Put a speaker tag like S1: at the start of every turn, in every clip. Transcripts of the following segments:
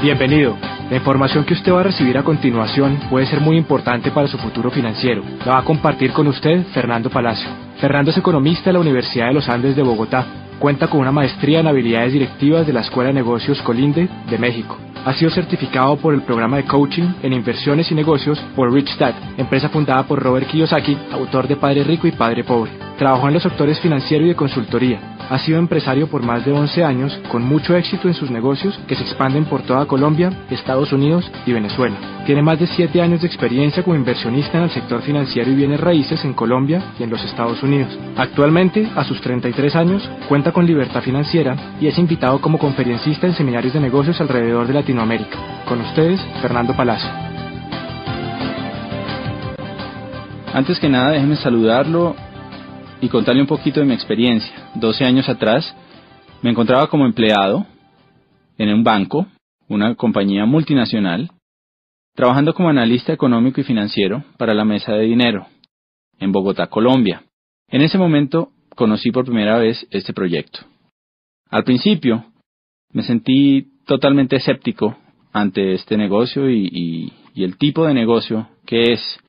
S1: Bienvenido. La información que usted va a recibir a continuación puede ser muy importante para su futuro financiero. La va a compartir con usted Fernando Palacio. Fernando es economista de la Universidad de los Andes de Bogotá. Cuenta con una maestría en habilidades directivas de la Escuela de Negocios Colinde de México. Ha sido certificado por el programa de coaching en inversiones y negocios por Rich Dad, empresa fundada por Robert Kiyosaki, autor de Padre Rico y Padre Pobre. Trabajó en los sectores financiero y de consultoría. Ha sido empresario por más de 11 años, con mucho éxito en sus negocios que se expanden por toda Colombia, Estados Unidos y Venezuela. Tiene más de 7 años de experiencia como inversionista en el sector financiero y bienes raíces en Colombia y en los Estados Unidos. Actualmente, a sus 33 años, cuenta con libertad financiera y es invitado como conferencista en seminarios de negocios alrededor de Latinoamérica. Con ustedes, Fernando Palacio.
S2: Antes que nada, déjeme saludarlo y contarle un poquito de mi experiencia. 12 años atrás me encontraba como empleado en un banco, una compañía multinacional, trabajando como analista económico y financiero para la Mesa de Dinero, en Bogotá, Colombia. En ese momento conocí por primera vez este proyecto. Al principio me sentí totalmente escéptico ante este negocio y el tipo de negocio que es.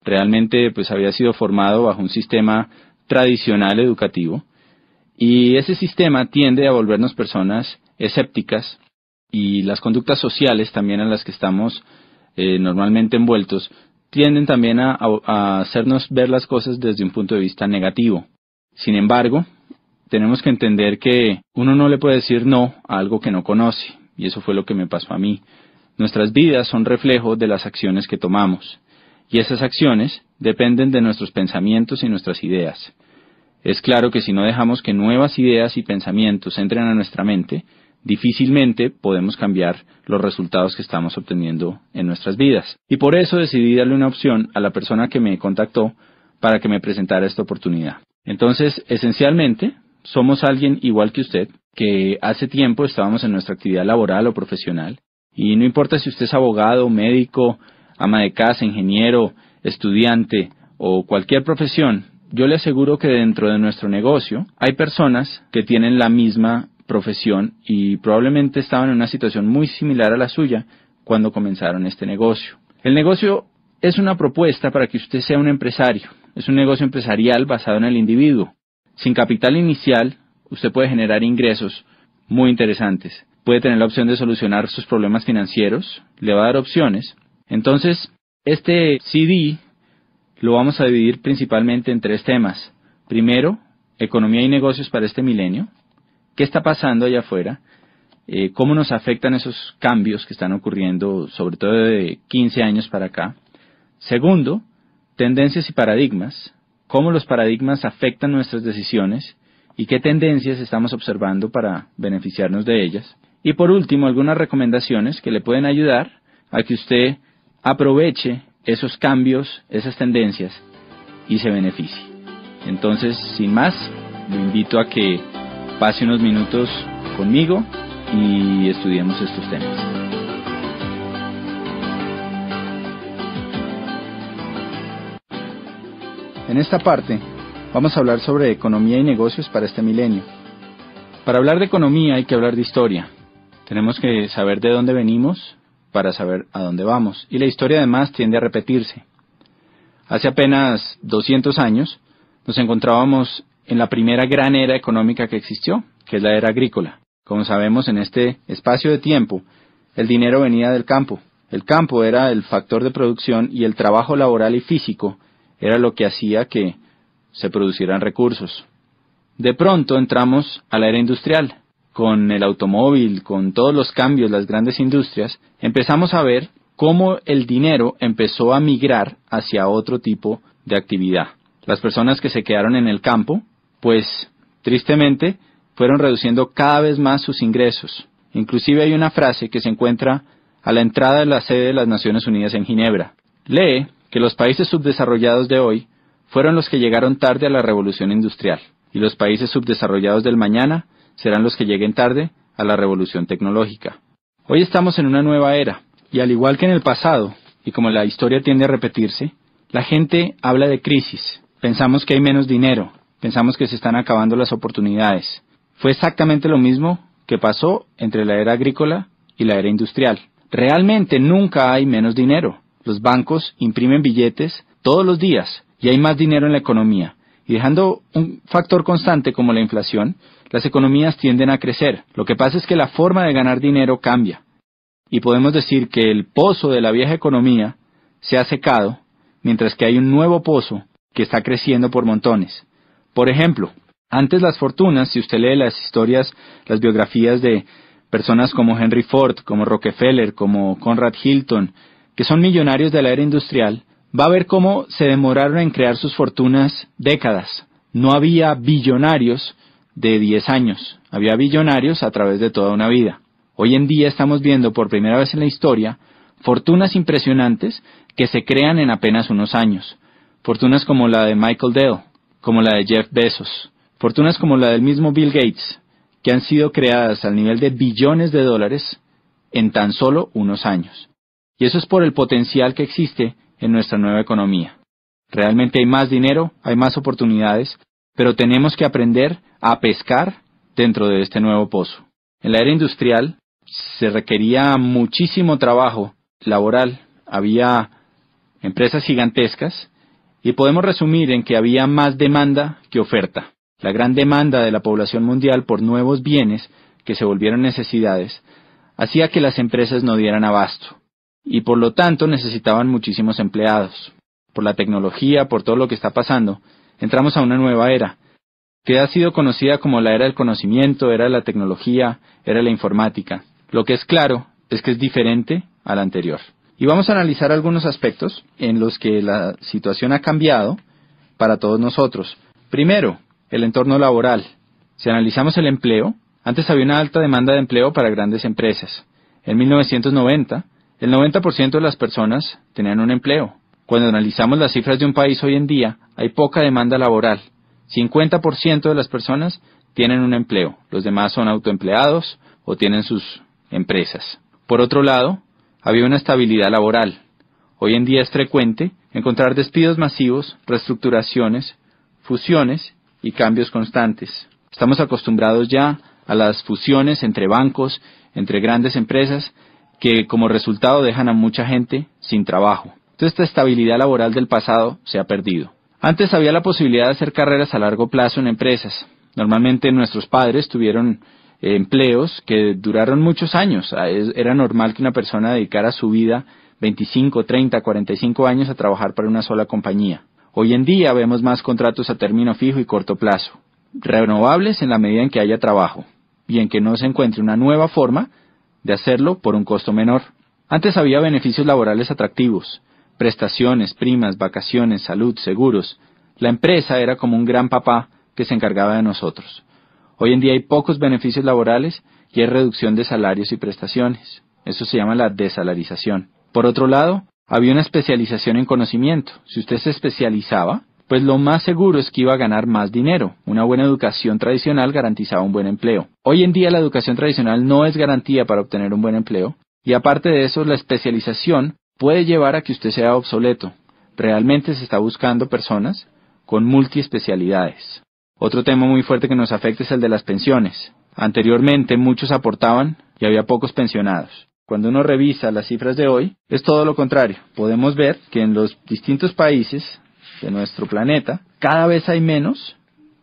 S2: Realmente pues había sido formado bajo un sistema tradicional educativo y ese sistema tiende a volvernos personas escépticas y las conductas sociales también en las que estamos normalmente envueltos tienden también a hacernos ver las cosas desde un punto de vista negativo. Sin embargo, tenemos que entender que uno no le puede decir no a algo que no conoce, y eso fue lo que me pasó a mí. Nuestras vidas son reflejo de las acciones que tomamos, y esas acciones dependen de nuestros pensamientos y nuestras ideas. Es claro que si no dejamos que nuevas ideas y pensamientos entren a nuestra mente, difícilmente podemos cambiar los resultados que estamos obteniendo en nuestras vidas. Y por eso decidí darle una opción a la persona que me contactó para que me presentara esta oportunidad. Entonces, esencialmente, somos alguien igual que usted, que hace tiempo estábamos en nuestra actividad laboral o profesional, y no importa si usted es abogado, médico, ama de casa, ingeniero, estudiante o cualquier profesión, yo le aseguro que dentro de nuestro negocio hay personas que tienen la misma profesión y probablemente estaban en una situación muy similar a la suya cuando comenzaron este negocio. El negocio es una propuesta para que usted sea un empresario. Es un negocio empresarial basado en el individuo. Sin capital inicial, usted puede generar ingresos muy interesantes. Puede tener la opción de solucionar sus problemas financieros, le va a dar opciones. Entonces, este CD lo vamos a dividir principalmente en 3 temas. Primero, economía y negocios para este milenio. ¿Qué está pasando allá afuera? ¿Cómo nos afectan esos cambios que están ocurriendo, sobre todo de 15 años para acá? Segundo, tendencias y paradigmas. ¿Cómo los paradigmas afectan nuestras decisiones? ¿Y qué tendencias estamos observando para beneficiarnos de ellas? Y por último, algunas recomendaciones que le pueden ayudar a que usted aproveche esos cambios, esas tendencias y se beneficie. Entonces, sin más, lo invito a que pase unos minutos conmigo y estudiemos estos temas. En esta parte vamos a hablar sobre economía y negocios para este milenio. Para hablar de economía hay que hablar de historia. Tenemos que saber de dónde venimos para saber a dónde vamos. Y la historia además tiende a repetirse. Hace apenas 200 años nos encontrábamos en la primera gran era económica que existió, que es la era agrícola. Como sabemos, en este espacio de tiempo, el dinero venía del campo. El campo era el factor de producción y el trabajo laboral y físico era lo que hacía que se producieran recursos. De pronto entramos a la era industrial. Con el automóvil, con todos los cambios, las grandes industrias, empezamos a ver cómo el dinero empezó a migrar hacia otro tipo de actividad. Las personas que se quedaron en el campo, pues tristemente, fueron reduciendo cada vez más sus ingresos. Inclusive hay una frase que se encuentra a la entrada de la sede de las Naciones Unidas en Ginebra. Lee que los países subdesarrollados de hoy fueron los que llegaron tarde a la revolución industrial, y los países subdesarrollados del mañana serán los que lleguen tarde a la revolución tecnológica. Hoy estamos en una nueva era, y al igual que en el pasado, y como la historia tiende a repetirse, la gente habla de crisis. Pensamos que hay menos dinero, pensamos que se están acabando las oportunidades. Fue exactamente lo mismo que pasó entre la era agrícola y la era industrial. Realmente nunca hay menos dinero. Los bancos imprimen billetes todos los días y hay más dinero en la economía. Y dejando un factor constante como la inflación, las economías tienden a crecer. Lo que pasa es que la forma de ganar dinero cambia. Y podemos decir que el pozo de la vieja economía se ha secado, mientras que hay un nuevo pozo que está creciendo por montones. Por ejemplo, antes las fortunas, si usted lee las historias, las biografías de personas como Henry Ford, como Rockefeller, como Conrad Hilton, que son millonarios de la era industrial, va a ver cómo se demoraron en crear sus fortunas décadas. No había billonarios de 10 años, había billonarios a través de toda una vida. Hoy en día estamos viendo por primera vez en la historia fortunas impresionantes que se crean en apenas unos años. Fortunas como la de Michael Dell, como la de Jeff Bezos, fortunas como la del mismo Bill Gates, que han sido creadas al nivel de billones de dólares en tan solo unos años. Y eso es por el potencial que existe en nuestra nueva economía. Realmente hay más dinero, hay más oportunidades, pero tenemos que aprender a pescar dentro de este nuevo pozo. En la era industrial se requería muchísimo trabajo laboral, había empresas gigantescas y podemos resumir en que había más demanda que oferta. La gran demanda de la población mundial por nuevos bienes que se volvieron necesidades hacía que las empresas no dieran abasto y por lo tanto necesitaban muchísimos empleados. Por la tecnología, por todo lo que está pasando, entramos a una nueva era que ha sido conocida como la era del conocimiento, era de la tecnología, era de la informática. Lo que es claro es que es diferente a la anterior. Y vamos a analizar algunos aspectos en los que la situación ha cambiado para todos nosotros. Primero, el entorno laboral. Si analizamos el empleo, antes había una alta demanda de empleo para grandes empresas. En 1990, el 90% de las personas tenían un empleo. Cuando analizamos las cifras de un país hoy en día, hay poca demanda laboral. 50% de las personas tienen un empleo. Los demás son autoempleados o tienen sus empresas. Por otro lado, había una estabilidad laboral. Hoy en día es frecuente encontrar despidos masivos, reestructuraciones, fusiones y cambios constantes. Estamos acostumbrados ya a las fusiones entre bancos, entre grandes empresas, que como resultado dejan a mucha gente sin trabajo. Entonces esta estabilidad laboral del pasado se ha perdido. Antes había la posibilidad de hacer carreras a largo plazo en empresas. Normalmente nuestros padres tuvieron empleos que duraron muchos años. Era normal que una persona dedicara su vida 25, 30, 45 años a trabajar para una sola compañía. Hoy en día vemos más contratos a término fijo y corto plazo, renovables en la medida en que haya trabajo y en que no se encuentre una nueva forma de hacerlo por un costo menor. Antes había beneficios laborales atractivos, prestaciones, primas, vacaciones, salud, seguros. La empresa era como un gran papá que se encargaba de nosotros. Hoy en día hay pocos beneficios laborales y hay reducción de salarios y prestaciones. Eso se llama la desalarización. Por otro lado, había una especialización en conocimiento. Si usted se especializaba, pues lo más seguro es que iba a ganar más dinero. Una buena educación tradicional garantizaba un buen empleo. Hoy en día la educación tradicional no es garantía para obtener un buen empleo y aparte de eso la especialización puede llevar a que usted sea obsoleto. Realmente se está buscando personas con multiespecialidades. Otro tema muy fuerte que nos afecta es el de las pensiones. Anteriormente muchos aportaban y había pocos pensionados. Cuando uno revisa las cifras de hoy, es todo lo contrario. Podemos ver que en los distintos países de nuestro planeta, cada vez hay menos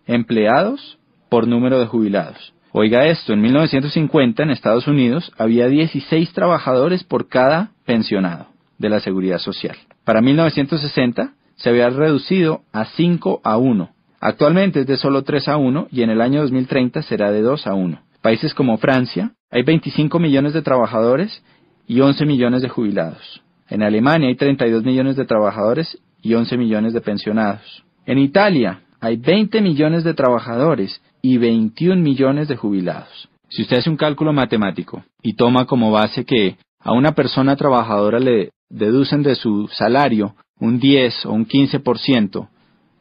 S2: empleados por número de jubilados. Oiga esto, en 1950 en Estados Unidos había 16 trabajadores por cada pensionado de la Seguridad Social. Para 1960 se había reducido a 5-1. Actualmente es de solo 3-1 y en el año 2030 será de 2-1. Países como Francia, hay 25 millones de trabajadores y 11 millones de jubilados. En Alemania hay 32 millones de trabajadores y 11 millones de pensionados. En Italia hay 20 millones de trabajadores y 21 millones de jubilados. Si usted hace un cálculo matemático y toma como base que a una persona trabajadora le deducen de su salario un 10 o un 15%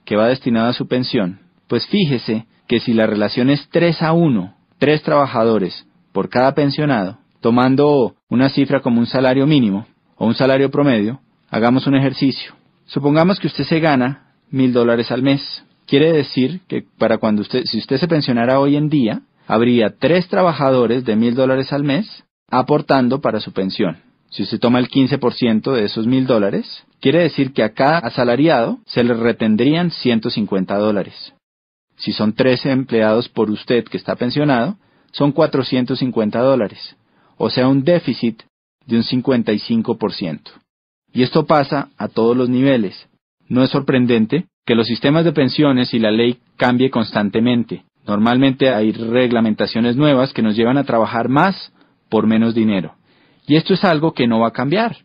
S2: que va destinado a su pensión, pues fíjese que si la relación es 3-1, 3 trabajadores por cada pensionado, tomando una cifra como un salario mínimo o un salario promedio, hagamos un ejercicio. Supongamos que usted se gana $1,000 al mes. Quiere decir que si usted se pensionara hoy en día, habría 3 trabajadores de $1,000 al mes aportando para su pensión. Si usted toma el 15% de esos $1,000, quiere decir que a cada asalariado se le retendrían $150. Si son 13 empleados por usted que está pensionado, son $450, o sea un déficit de un 55%. Y esto pasa a todos los niveles. No es sorprendente que los sistemas de pensiones y la ley cambie constantemente. Normalmente hay reglamentaciones nuevas que nos llevan a trabajar más por menos dinero. Y esto es algo que no va a cambiar,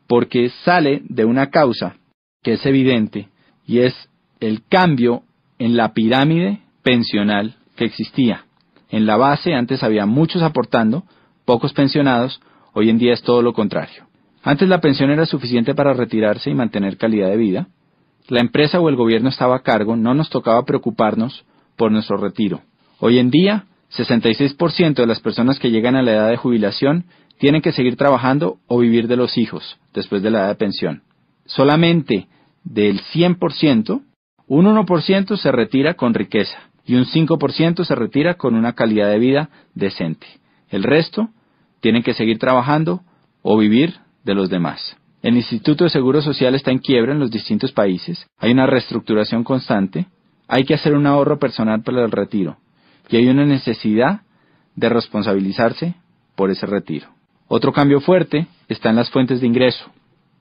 S2: porque sale de una causa que es evidente, y es el cambio en la pirámide pensional que existía. En la base antes había muchos aportando, pocos pensionados, hoy en día es todo lo contrario. Antes la pensión era suficiente para retirarse y mantener calidad de vida. La empresa o el gobierno estaba a cargo, no nos tocaba preocuparnos por nuestro retiro. Hoy en día, 66% de las personas que llegan a la edad de jubilación tienen que seguir trabajando o vivir de los hijos después de la edad de pensión. Solamente del 100%, un 1% se retira con riqueza y un 5% se retira con una calidad de vida decente. El resto tienen que seguir trabajando o vivir de los demás. El Instituto de Seguro Social está en quiebra en los distintos países, hay una reestructuración constante, hay que hacer un ahorro personal para el retiro y hay una necesidad de responsabilizarse por ese retiro. Otro cambio fuerte está en las fuentes de ingreso.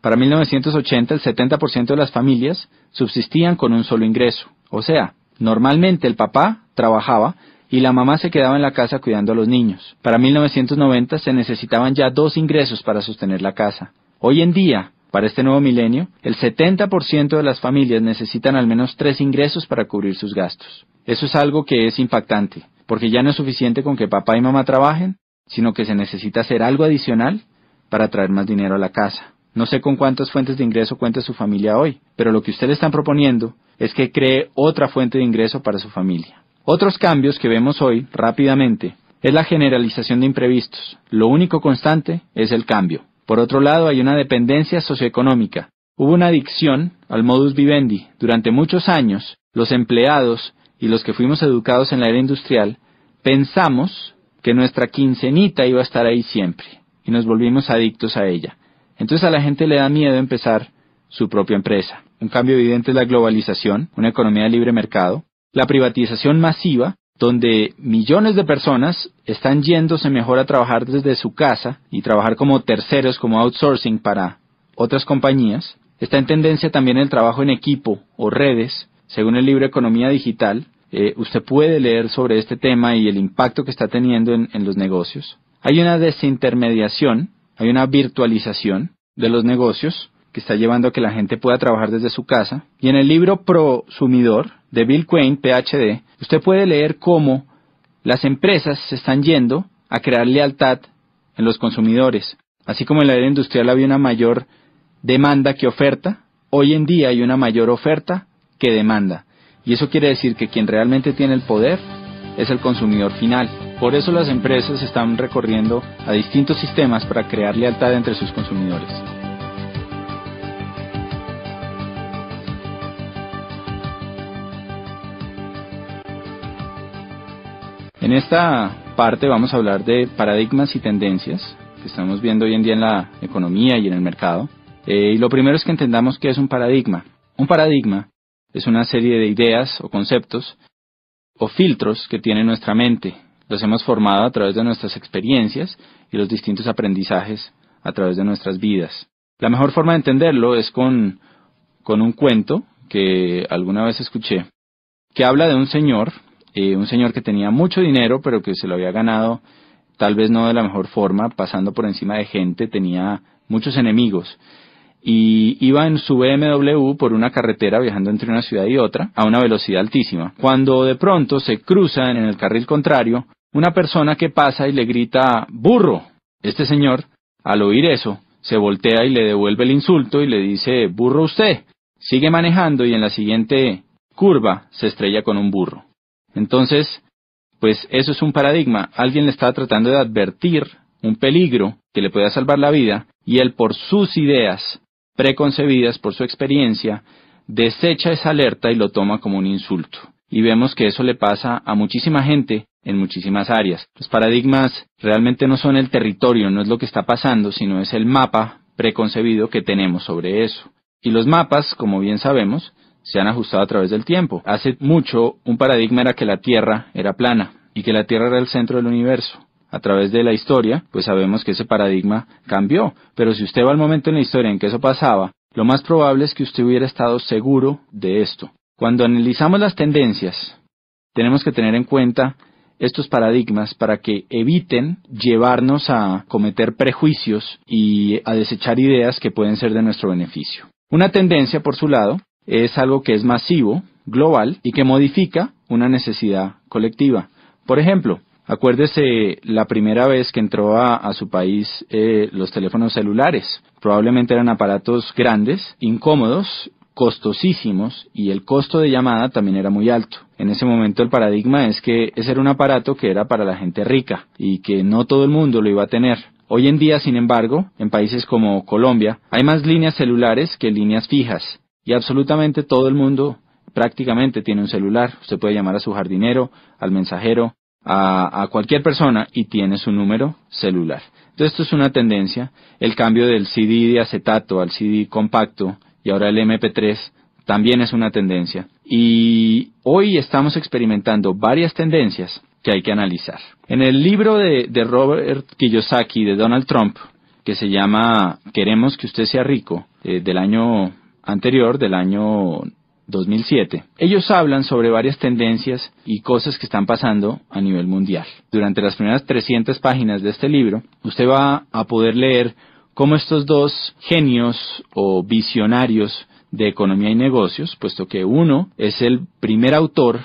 S2: Para 1980 el 70% de las familias subsistían con un solo ingreso. O sea, normalmente el papá trabajaba y la mamá se quedaba en la casa cuidando a los niños. Para 1990 se necesitaban ya 2 ingresos para sostener la casa. Hoy en día, para este nuevo milenio, el 70% de las familias necesitan al menos 3 ingresos para cubrir sus gastos. Eso es algo que es impactante, porque ya no es suficiente con que papá y mamá trabajen, sino que se necesita hacer algo adicional para traer más dinero a la casa. No sé con cuántas fuentes de ingreso cuenta su familia hoy, pero lo que usted le están proponiendo es que cree otra fuente de ingreso para su familia. Otros cambios que vemos hoy, rápidamente, es la generalización de imprevistos. Lo único constante es el cambio. Por otro lado, hay una dependencia socioeconómica. Hubo una adicción al modus vivendi. Durante muchos años, los empleados y los que fuimos educados en la era industrial, pensamos que nuestra quincenita iba a estar ahí siempre, y nos volvimos adictos a ella. Entonces a la gente le da miedo empezar su propia empresa. Un cambio evidente es la globalización, una economía de libre mercado, la privatización masiva, donde millones de personas están yéndose mejor a trabajar desde su casa y trabajar como terceros, como outsourcing para otras compañías. Está en tendencia también el trabajo en equipo o redes, según el libro Economía Digital. Usted puede leer sobre este tema y el impacto que está teniendo en los negocios. Hay una desintermediación, hay una virtualización de los negocios que está llevando a que la gente pueda trabajar desde su casa. Y en el libro Prosumidor de Bill Quain, PhD, usted puede leer cómo las empresas se están yendo a crear lealtad en los consumidores. Así como en la era industrial había una mayor demanda que oferta, hoy en día hay una mayor oferta que demanda. Y eso quiere decir que quien realmente tiene el poder es el consumidor final. Por eso las empresas están recorriendo a distintos sistemas para crear lealtad entre sus consumidores. En esta parte vamos a hablar de paradigmas y tendencias que estamos viendo hoy en día en la economía y en el mercado. Y lo primero es que entendamos qué es un paradigma. Un paradigma es una serie de ideas o conceptos o filtros que tiene nuestra mente. Los hemos formado a través de nuestras experiencias y los distintos aprendizajes a través de nuestras vidas. La mejor forma de entenderlo es con un cuento que alguna vez escuché, que habla de un señor que tenía mucho dinero, pero que se lo había ganado tal vez no de la mejor forma, pasando por encima de gente, tenía muchos enemigos. Y iba en su BMW por una carretera viajando entre una ciudad y otra a una velocidad altísima, cuando de pronto se cruza en el carril contrario una persona que pasa y le grita ¡burro! Este señor, al oír eso, se voltea y le devuelve el insulto y le dice ¡burro usted! Sigue manejando y en la siguiente curva se estrella con un burro. Entonces, pues eso es un paradigma. Alguien le está tratando de advertir un peligro que le pueda salvar la vida y él por sus ideas preconcebidas, por su experiencia, desecha esa alerta y lo toma como un insulto. Y vemos que eso le pasa a muchísima gente en muchísimas áreas. Los paradigmas realmente no son el territorio, no es lo que está pasando, sino es el mapa preconcebido que tenemos sobre eso. Y los mapas, como bien sabemos, se han ajustado a través del tiempo. Hace mucho, un paradigma era que la Tierra era plana y que la Tierra era el centro del universo. A través de la historia, pues sabemos que ese paradigma cambió. Pero si usted va al momento en la historia en que eso pasaba, lo más probable es que usted hubiera estado seguro de esto. Cuando analizamos las tendencias, tenemos que tener en cuenta estos paradigmas para que eviten llevarnos a cometer prejuicios y a desechar ideas que pueden ser de nuestro beneficio. Una tendencia, por su lado, es algo que es masivo, global, y que modifica una necesidad colectiva. Por ejemplo, acuérdese la primera vez que entró a su país los teléfonos celulares. Probablemente eran aparatos grandes, incómodos, costosísimos, y el costo de llamada también era muy alto. En ese momento el paradigma es que ese era un aparato que era para la gente rica y que no todo el mundo lo iba a tener. Hoy en día, sin embargo, en países como Colombia, hay más líneas celulares que líneas fijas, y absolutamente todo el mundo prácticamente tiene un celular. Usted puede llamar a su jardinero, al mensajero, a cualquier persona y tiene su número celular. Entonces esto es una tendencia. El cambio del CD de acetato al CD compacto y ahora el MP3 también es una tendencia. Y hoy estamos experimentando varias tendencias que hay que analizar. En el libro de Robert Kiyosaki, de Donald Trump, que se llama Queremos que usted sea rico, del año anterior, del año 2007, ellos hablan sobre varias tendencias y cosas que están pasando a nivel mundial. Durante las primeras 300 páginas de este libro, usted va a poder leer cómo estos dos genios o visionarios de economía y negocios, puesto que uno es el primer autor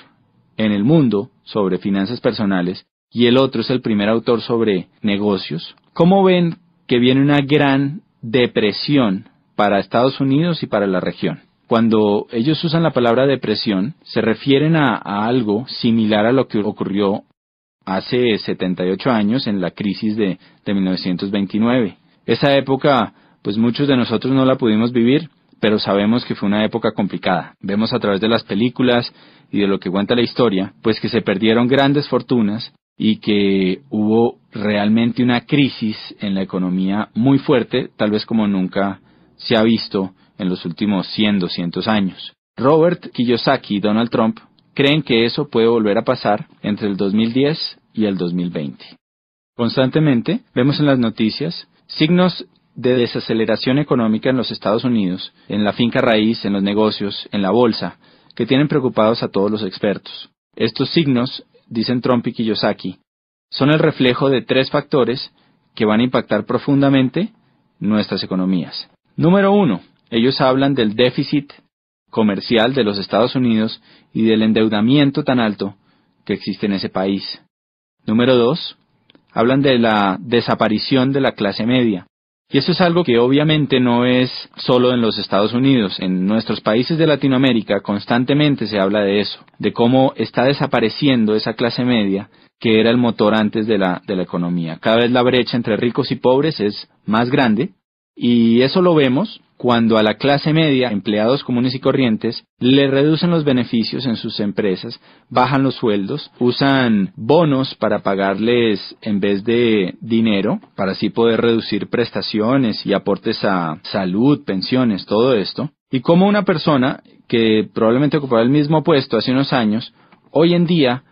S2: en el mundo sobre finanzas personales y el otro es el primer autor sobre negocios, cómo ven que viene una gran depresión para Estados Unidos y para la región. Cuando ellos usan la palabra depresión, se refieren a algo similar a lo que ocurrió hace 78 años en la crisis de 1929. Esa época, pues muchos de nosotros no la pudimos vivir, pero sabemos que fue una época complicada. Vemos a través de las películas y de lo que cuenta la historia, pues que se perdieron grandes fortunas y que hubo realmente una crisis en la economía muy fuerte, tal vez como nunca se ha visto en los últimos 100, 200 años. Robert Kiyosaki y Donald Trump creen que eso puede volver a pasar entre el 2010 y el 2020. Constantemente vemos en las noticias signos de desaceleración económica en los Estados Unidos, en la finca raíz, en los negocios, en la bolsa, que tienen preocupados a todos los expertos. Estos signos, dicen Trump y Kiyosaki, son el reflejo de 3 factores que van a impactar profundamente nuestras economías. Número 1, ellos hablan del déficit comercial de los Estados Unidos y del endeudamiento tan alto que existe en ese país. Número 2, hablan de la desaparición de la clase media. Y eso es algo que obviamente no es solo en los Estados Unidos. En nuestros países de Latinoamérica constantemente se habla de eso, de cómo está desapareciendo esa clase media que era el motor antes de la economía. Cada vez la brecha entre ricos y pobres es más grande, y eso lo vemos cuando a la clase media, empleados comunes y corrientes, le reducen los beneficios en sus empresas, bajan los sueldos, usan bonos para pagarles en vez de dinero, para así poder reducir prestaciones y aportes a salud, pensiones, todo esto. Y como una persona que probablemente ocupaba el mismo puesto hace unos años, hoy en día,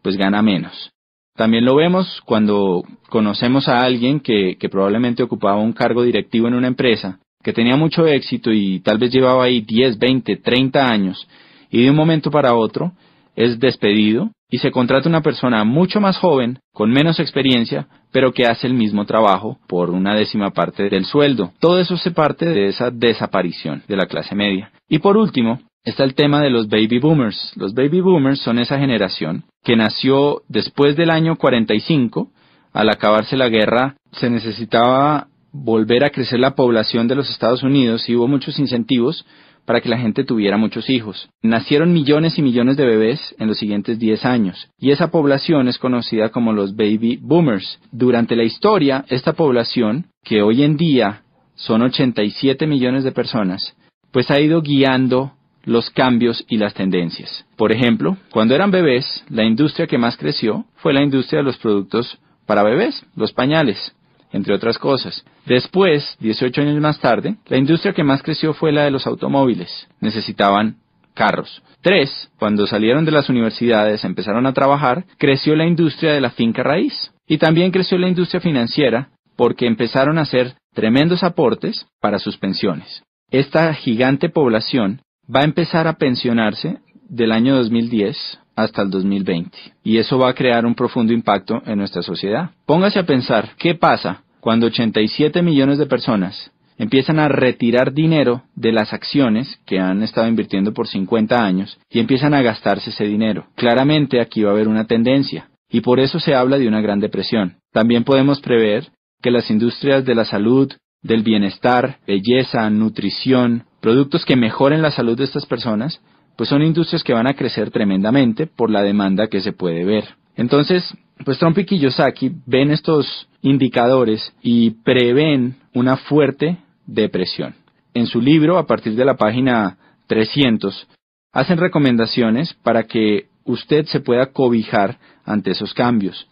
S2: pues gana menos. También lo vemos cuando conocemos a alguien que probablemente ocupaba un cargo directivo en una empresa, que tenía mucho éxito y tal vez llevaba ahí 10, 20, 30 años, y de un momento para otro es despedido y se contrata una persona mucho más joven, con menos experiencia, pero que hace el mismo trabajo por una 10ª parte del sueldo. Todo eso se parte de esa desaparición de la clase media. Y por último, está el tema de los baby boomers. Los baby boomers son esa generación que nació después del año 45, al acabarse la guerra, se necesitaba volver a crecer la población de los Estados Unidos y hubo muchos incentivos para que la gente tuviera muchos hijos. Nacieron millones y millones de bebés en los siguientes 10 años y esa población es conocida como los baby boomers. Durante la historia, esta población, que hoy en día son 87 millones de personas, pues ha ido guiando los cambios y las tendencias. Por ejemplo, cuando eran bebés, la industria que más creció fue la industria de los productos para bebés, los pañales, entre otras cosas. Después, 18 años más tarde, la industria que más creció fue la de los automóviles. Necesitaban carros. 3, cuando salieron de las universidades, empezaron a trabajar, creció la industria de la finca raíz. Y también creció la industria financiera porque empezaron a hacer tremendos aportes para sus pensiones. Esta gigante población va a empezar a pensionarse del año 2010 hasta el 2020. Y eso va a crear un profundo impacto en nuestra sociedad. Póngase a pensar, ¿qué pasa cuando 87 millones de personas empiezan a retirar dinero de las acciones que han estado invirtiendo por 50 años y empiezan a gastarse ese dinero? Claramente aquí va a haber una tendencia y por eso se habla de una gran depresión. También podemos prever que las industrias de la salud, del bienestar, belleza, nutrición, productos que mejoren la salud de estas personas, pues son industrias que van a crecer tremendamente por la demanda que se puede ver. Entonces, pues Trump y Kiyosaki ven estos indicadores y prevén una fuerte depresión. En su libro, a partir de la página 300, hacen recomendaciones para que usted se pueda cobijar ante esos cambios.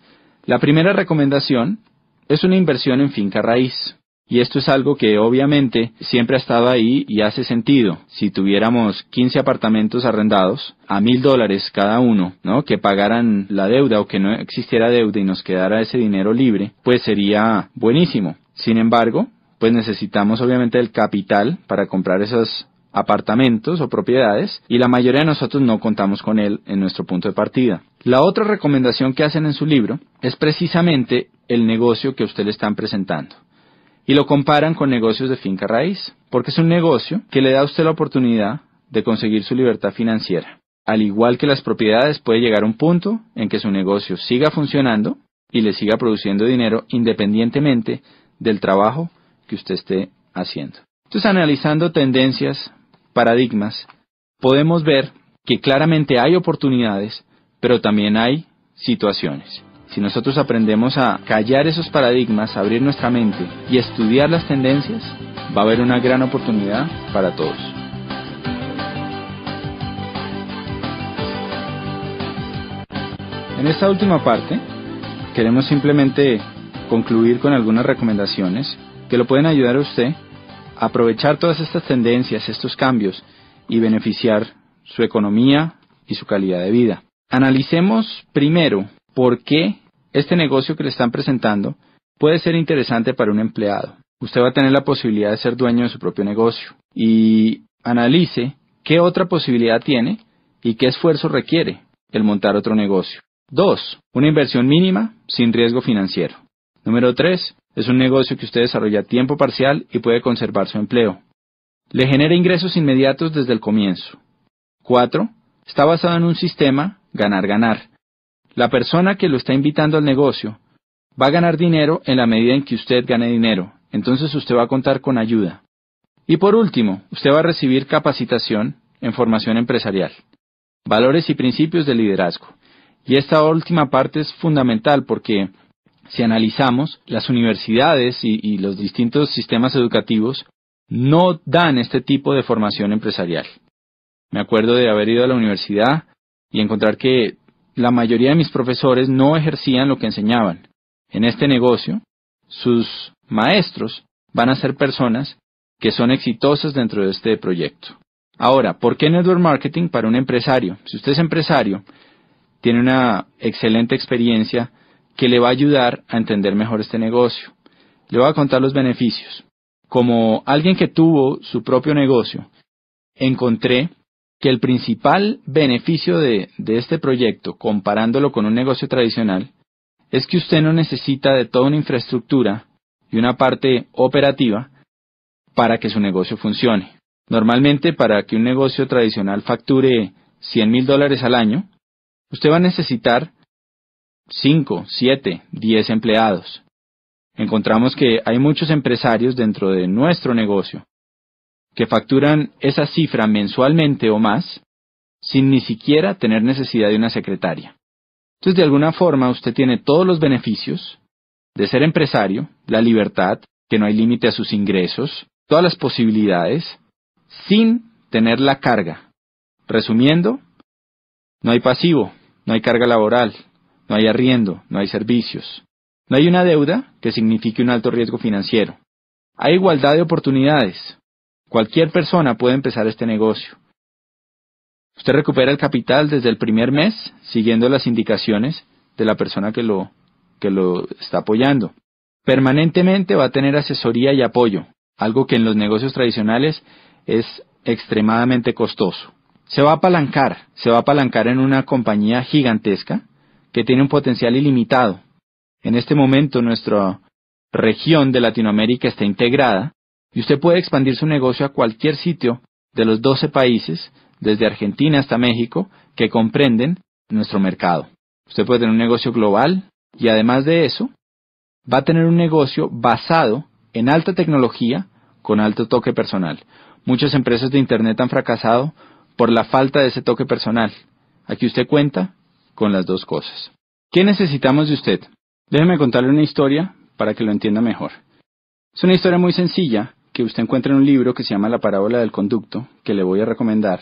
S2: La primera recomendación es una inversión en finca raíz. Y esto es algo que obviamente siempre ha estado ahí y hace sentido. Si tuviéramos 15 apartamentos arrendados a $1,000 cada uno, ¿no?, que pagaran la deuda o que no existiera deuda y nos quedara ese dinero libre, pues sería buenísimo. Sin embargo, pues necesitamos obviamente el capital para comprar esos apartamentos o propiedades y la mayoría de nosotros no contamos con él en nuestro punto de partida. La otra recomendación que hacen en su libro es precisamente el negocio que usted le están presentando. Y lo comparan con negocios de finca raíz, porque es un negocio que le da a usted la oportunidad de conseguir su libertad financiera. Al igual que las propiedades, puede llegar a un punto en que su negocio siga funcionando y le siga produciendo dinero independientemente del trabajo que usted esté haciendo. Entonces, analizando tendencias, paradigmas, podemos ver que claramente hay oportunidades, pero también hay situaciones. Si nosotros aprendemos a callar esos paradigmas, a abrir nuestra mente y estudiar las tendencias, va a haber una gran oportunidad para todos. En esta última parte, queremos simplemente concluir con algunas recomendaciones que lo pueden ayudar a usted a aprovechar todas estas tendencias, estos cambios y beneficiar su economía y su calidad de vida. Analicemos primero por qué este negocio que le están presentando puede ser interesante para un empleado. Usted va a tener la posibilidad de ser dueño de su propio negocio y analice qué otra posibilidad tiene y qué esfuerzo requiere el montar otro negocio. 2. Una inversión mínima sin riesgo financiero. Número 3. Es un negocio que usted desarrolla a tiempo parcial y puede conservar su empleo. Le genera ingresos inmediatos desde el comienzo. 4. Está basado en un sistema ganar-ganar. La persona que lo está invitando al negocio va a ganar dinero en la medida en que usted gane dinero. Entonces usted va a contar con ayuda. Y por último, usted va a recibir capacitación en formación empresarial, valores y principios de liderazgo. Y esta última parte es fundamental porque si analizamos, las universidades y los distintos sistemas educativos no dan este tipo de formación empresarial. Me acuerdo de haber ido a la universidad y encontrar que la mayoría de mis profesores no ejercían lo que enseñaban. En este negocio, sus maestros van a ser personas que son exitosas dentro de este proyecto. Ahora, ¿por qué network marketing para un empresario? Si usted es empresario, tiene una excelente experiencia que le va a ayudar a entender mejor este negocio. Le voy a contar los beneficios. Como alguien que tuvo su propio negocio, encontré que el principal beneficio de este proyecto, comparándolo con un negocio tradicional, es que usted no necesita de toda una infraestructura y una parte operativa para que su negocio funcione. Normalmente, para que un negocio tradicional facture $100,000 al año, usted va a necesitar 5, 7, 10 empleados. Encontramos que hay muchos empresarios dentro de nuestro negocio que facturan esa cifra mensualmente o más sin ni siquiera tener necesidad de una secretaria. Entonces, de alguna forma, usted tiene todos los beneficios de ser empresario, la libertad, que no hay límite a sus ingresos, todas las posibilidades, sin tener la carga Resumiendo, no hay pasivo, no hay carga laboral, no hay arriendo, no hay servicios. No hay una deuda que signifique un alto riesgo financiero. Hay igualdad de oportunidades. Cualquier persona puede empezar este negocio. Usted recupera el capital desde el primer mes, siguiendo las indicaciones de la persona que lo está apoyando. Permanentemente va a tener asesoría y apoyo, algo que en los negocios tradicionales es extremadamente costoso. Se va a apalancar en una compañía gigantesca que tiene un potencial ilimitado. En este momento nuestra región de Latinoamérica está integrada y usted puede expandir su negocio a cualquier sitio de los 12 países, desde Argentina hasta México, que comprenden nuestro mercado. Usted puede tener un negocio global y además de eso, va a tener un negocio basado en alta tecnología con alto toque personal. Muchas empresas de Internet han fracasado por la falta de ese toque personal. Aquí usted cuenta con las dos cosas. ¿Qué necesitamos de usted? Déjeme contarle una historia para que lo entienda mejor. Es una historia muy sencilla que usted encuentra en un libro que se llama La parábola del conducto, que le voy a recomendar,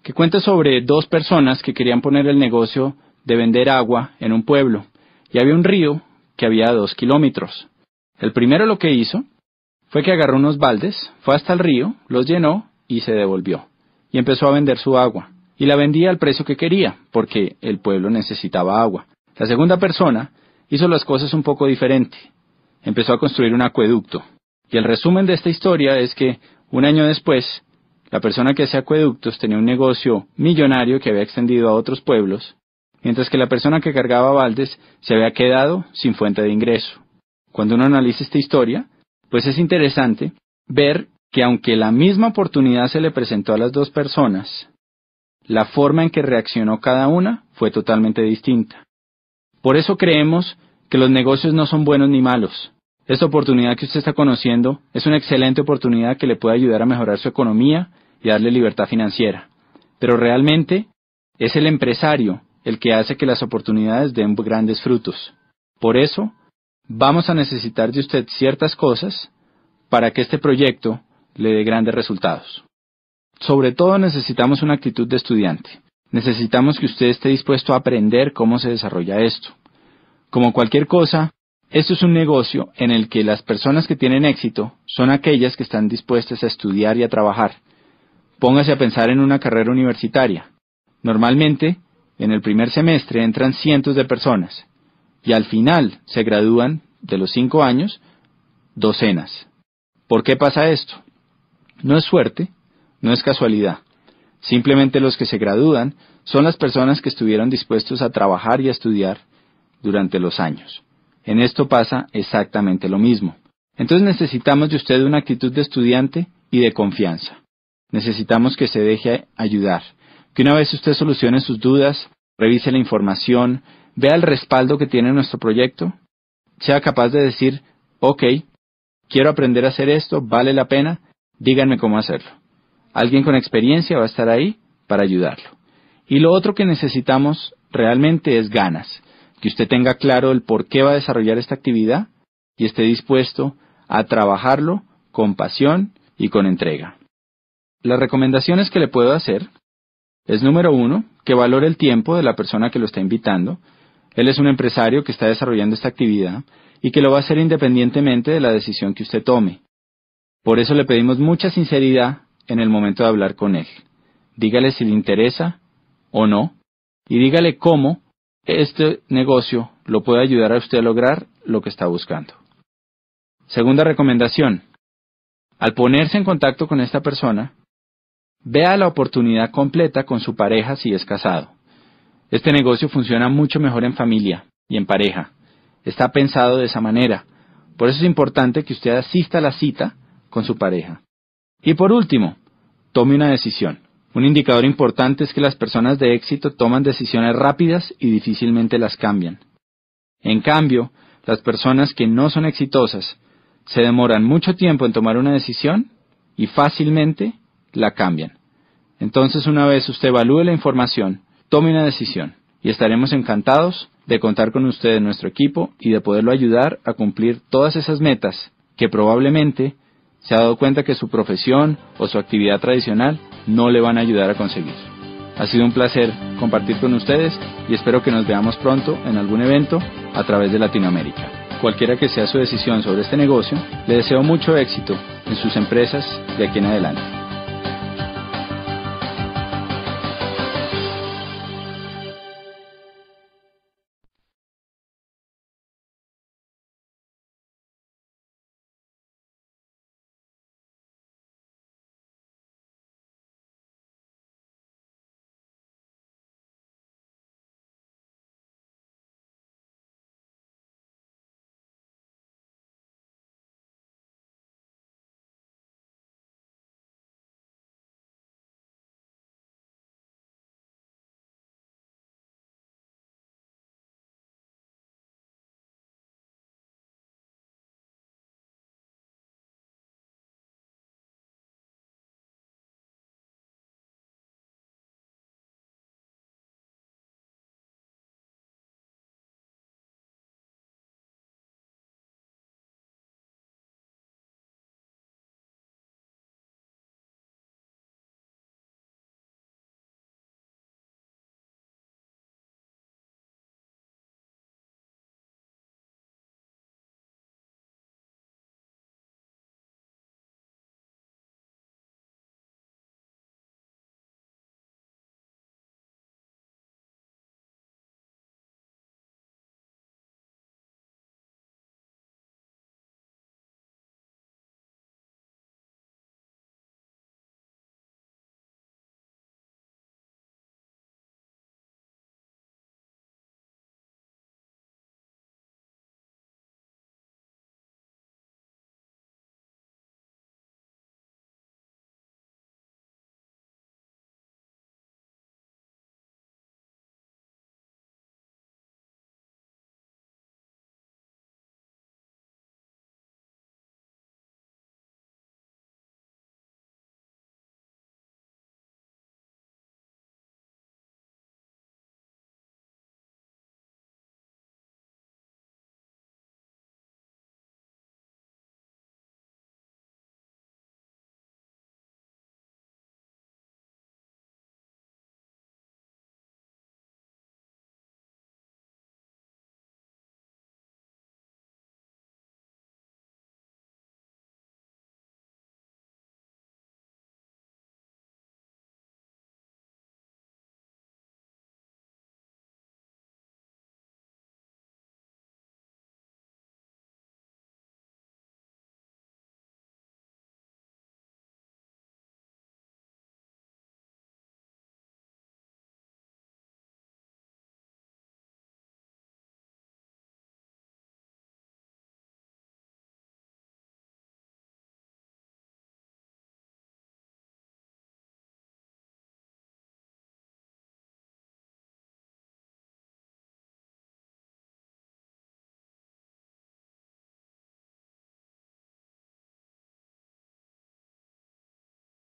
S2: que cuenta sobre dos personas que querían poner el negocio de vender agua en un pueblo, y había un río que había 2 kilómetros. El primero lo que hizo fue que agarró unos baldes, fue hasta el río, los llenó y se devolvió, y empezó a vender su agua, y la vendía al precio que quería, porque el pueblo necesitaba agua. La segunda persona hizo las cosas un poco diferente. Empezó a construir un acueducto. Y el resumen de esta historia es que, un año después, la persona que hacía acueductos tenía un negocio millonario que había extendido a otros pueblos, mientras que la persona que cargaba baldes se había quedado sin fuente de ingreso. Cuando uno analiza esta historia, pues es interesante ver que aunque la misma oportunidad se le presentó a las dos personas, la forma en que reaccionó cada una fue totalmente distinta. Por eso creemos que los negocios no son buenos ni malos. Esta oportunidad que usted está conociendo es una excelente oportunidad que le puede ayudar a mejorar su economía y darle libertad financiera. Pero realmente es el empresario el que hace que las oportunidades den grandes frutos. Por eso, vamos a necesitar de usted ciertas cosas para que este proyecto le dé grandes resultados. Sobre todo necesitamos una actitud de estudiante. Necesitamos que usted esté dispuesto a aprender cómo se desarrolla esto. Como cualquier cosa, esto es un negocio en el que las personas que tienen éxito son aquellas que están dispuestas a estudiar y a trabajar. Póngase a pensar en una carrera universitaria. Normalmente, en el primer semestre entran cientos de personas y al final se gradúan de los 5 años docenas. ¿Por qué pasa esto? No es suerte, no es casualidad. Simplemente los que se gradúan son las personas que estuvieron dispuestos a trabajar y a estudiar durante los años. En esto pasa exactamente lo mismo. Entonces necesitamos de usted una actitud de estudiante y de confianza. Necesitamos que se deje ayudar. Que una vez usted solucione sus dudas, revise la información, vea el respaldo que tiene nuestro proyecto, sea capaz de decir, ok, quiero aprender a hacer esto, vale la pena, díganme cómo hacerlo. Alguien con experiencia va a estar ahí para ayudarlo. Y lo otro que necesitamos realmente es ganas, que usted tenga claro el por qué va a desarrollar esta actividad y esté dispuesto a trabajarlo con pasión y con entrega. Las recomendaciones que le puedo hacer es, número 1, que valore el tiempo de la persona que lo está invitando. Él es un empresario que está desarrollando esta actividad y que lo va a hacer independientemente de la decisión que usted tome. Por eso le pedimos mucha sinceridad en el momento de hablar con él. Dígale si le interesa o no y dígale cómo este negocio lo puede ayudar a usted a lograr lo que está buscando. Segunda recomendación. Al ponerse en contacto con esta persona, vea la oportunidad completa con su pareja si es casado. Este negocio funciona mucho mejor en familia y en pareja. Está pensado de esa manera. Por eso es importante que usted asista a la cita con su pareja. Y por último, tome una decisión. Un indicador importante es que las personas de éxito toman decisiones rápidas y difícilmente las cambian. En cambio, las personas que no son exitosas se demoran mucho tiempo en tomar una decisión y fácilmente la cambian. Entonces, una vez usted evalúe la información, tome una decisión y estaremos encantados de contar con usted en nuestro equipo y de poderlo ayudar a cumplir todas esas metas que probablemente se ha dado cuenta que su profesión o su actividad tradicional no le van a ayudar a conseguir. Ha sido un placer compartir con ustedes y espero que nos veamos pronto en algún evento a través de Latinoamérica. Cualquiera que sea su decisión sobre este negocio, le deseo mucho éxito en sus empresas de aquí en adelante.